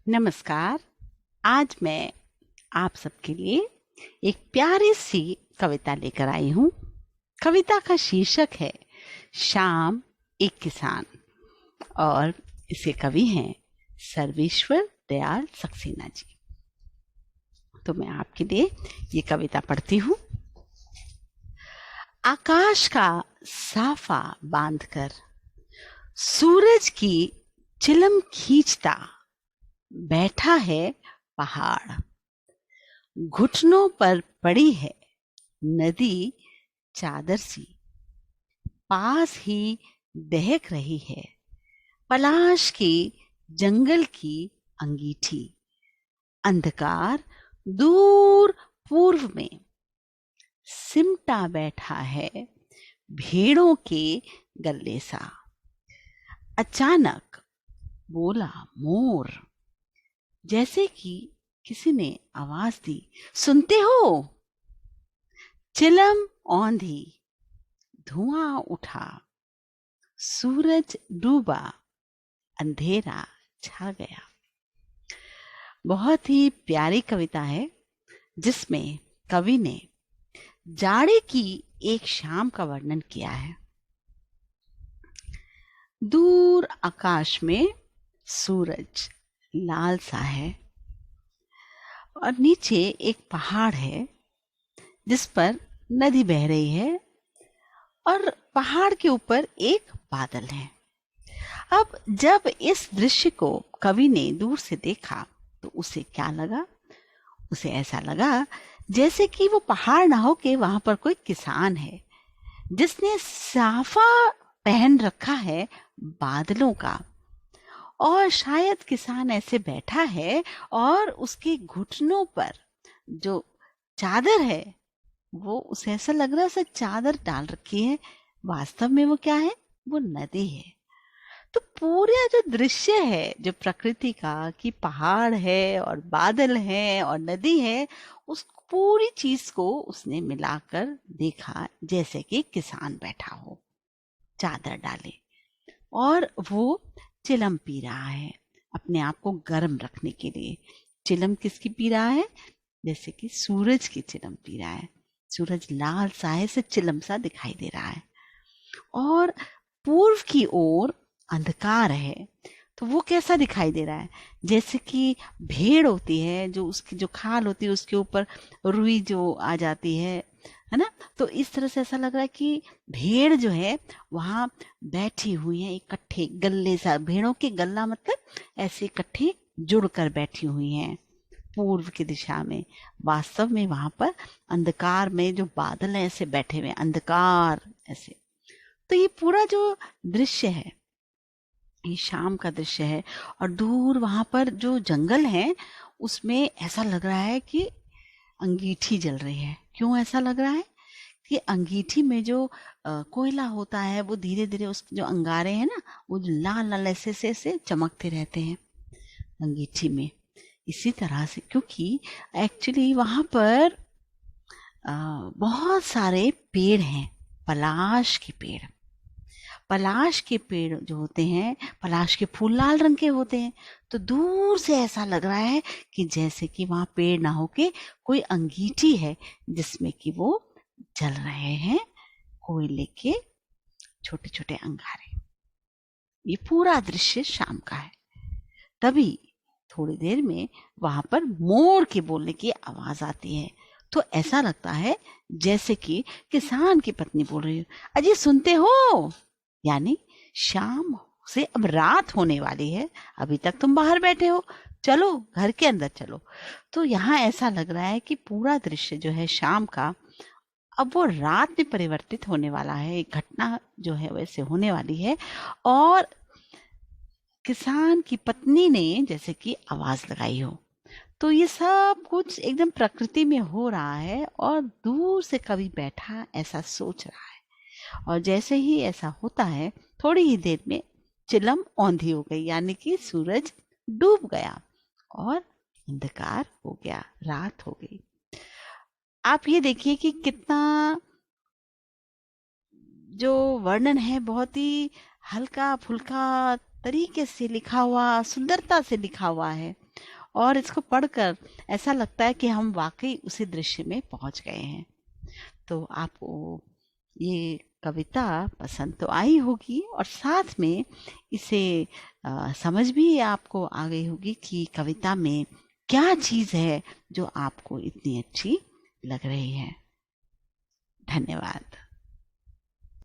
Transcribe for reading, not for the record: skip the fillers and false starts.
नमस्कार। आज मैं आप सबके लिए एक प्यारी सी कविता लेकर आई हूँ। कविता का शीर्षक है शाम एक किसान और इसके कवि हैं सर्वेश्वर दयाल सक्सेना जी। तो मैं आपके लिए ये कविता पढ़ती हूँ। आकाश का साफा बांधकर सूरज की चिलम खींचता बैठा है पहाड़, घुटनों पर पड़ी है नदी चादर सी, पास ही दहक रही है पलाश की जंगल की अंगीठी। अंधकार दूर पूर्व में सिमटा बैठा है भेड़ों के गल्ले सा। अचानक बोला मोर, जैसे कि किसी ने आवाज दी, सुनते हो? चिलम औंधी, धुआं उठा, सूरज डूबा, अंधेरा छा गया। बहुत ही प्यारी कविता है जिसमें कवि ने जाड़े की एक शाम का वर्णन किया है। दूर आकाश में सूरज लाल सा है और नीचे एक पहाड़ है जिस पर नदी बह रही है और पहाड़ के ऊपर एक बादल है। अब जब इस दृश्य को कवि ने दूर से देखा तो उसे क्या लगा? उसे ऐसा लगा जैसे कि वो पहाड़ ना हो के वहां पर कोई किसान है जिसने साफा पहन रखा है बादलों का, और शायद किसान ऐसे बैठा है और उसके घुटनों पर जो चादर है वो उसे ऐसा लग रहा है उसे चादर डाल रखी है। वास्तव में वो क्या है? वो नदी है। तो पूरा जो दृश्य है जो प्रकृति का कि पहाड़ है और बादल है और नदी है, उस पूरी चीज को उसने मिलाकर देखा जैसे कि किसान बैठा हो चादर डाले और वो चिलम पी रहा है अपने आप को गर्म रखने के लिए। चिलम किसकी पी रहा है? जैसे कि सूरज की चिलम पी रहा है। सूरज लाल सा है, से चिलम सा दिखाई दे रहा है और पूर्व की ओर अंधकार है। तो वो कैसा दिखाई दे रहा है? जैसे कि भेड़ होती है जो उसकी जो खाल होती है उसके ऊपर रुई जो आ जाती है ना। तो इस तरह से ऐसा लग रहा है कि भेड़ जो है वहां बैठी हुई है इकट्ठे गल्ले सा। भेड़ों के गल्ला मतलब ऐसे इकट्ठे जुड़कर बैठी हुई हैं पूर्व की दिशा में। वास्तव में वहां पर अंधकार में जो बादल है ऐसे बैठे हुए अंधकार ऐसे। तो ये पूरा जो दृश्य है ये शाम का दृश्य है और दूर वहां पर जो जंगल है उसमें ऐसा लग रहा है कि अंगीठी जल रही है। क्यों ऐसा लग रहा है? कि अंगीठी में जो कोयला होता है वो धीरे धीरे उस जो अंगारे हैं ना वो लाल लाल ऐसे चमकते रहते हैं अंगीठी में। इसी तरह से क्योंकि एक्चुअली वहां पर बहुत सारे पेड़ हैं, पलाश के पेड़। पलाश के पेड़ जो होते हैं, पलाश के फूल लाल रंग के होते हैं। तो दूर से ऐसा लग रहा है कि जैसे कि वहां पेड़ ना होके कोई अंगीठी है जिसमें कि वो जल रहे हैं कोयले के छोटे छोटे अंगारे। ये पूरा दृश्य शाम का है। तभी थोड़ी देर में वहां पर मोर के बोलने की आवाज आती है। तो ऐसा लगता है जैसे कि किसान की पत्नी बोल रही हो, अजी सुनते हो? यानी शाम से अब रात होने वाली है, अभी तक तुम बाहर बैठे हो, चलो घर के अंदर चलो। तो यहाँ ऐसा लग रहा है कि पूरा दृश्य जो है शाम का अब वो रात में परिवर्तित होने वाला है। एक घटना जो है वैसे होने वाली है और किसान की पत्नी ने जैसे कि आवाज लगाई हो। तो ये सब कुछ एकदम प्रकृति में हो रहा है और दूर से कवि बैठा ऐसा सोच रहा है। और जैसे ही ऐसा होता है थोड़ी ही देर में चिलम औंधी हो गई, यानी कि सूरज डूब गया और अंधकार हो गया, रात हो गई। आप ये देखिए कि कितना जो वर्णन है बहुत ही हल्का फुल्का तरीके से लिखा हुआ, सुंदरता से लिखा हुआ है। और इसको पढ़कर ऐसा लगता है कि हम वाकई उसी दृश्य में पहुंच गए हैं। तो आपको ये कविता पसंद तो आई होगी और साथ में इसे समझ भी आपको आ गई होगी कि कविता में क्या चीज़ है जो आपको इतनी अच्छी लग रही है। धन्यवाद।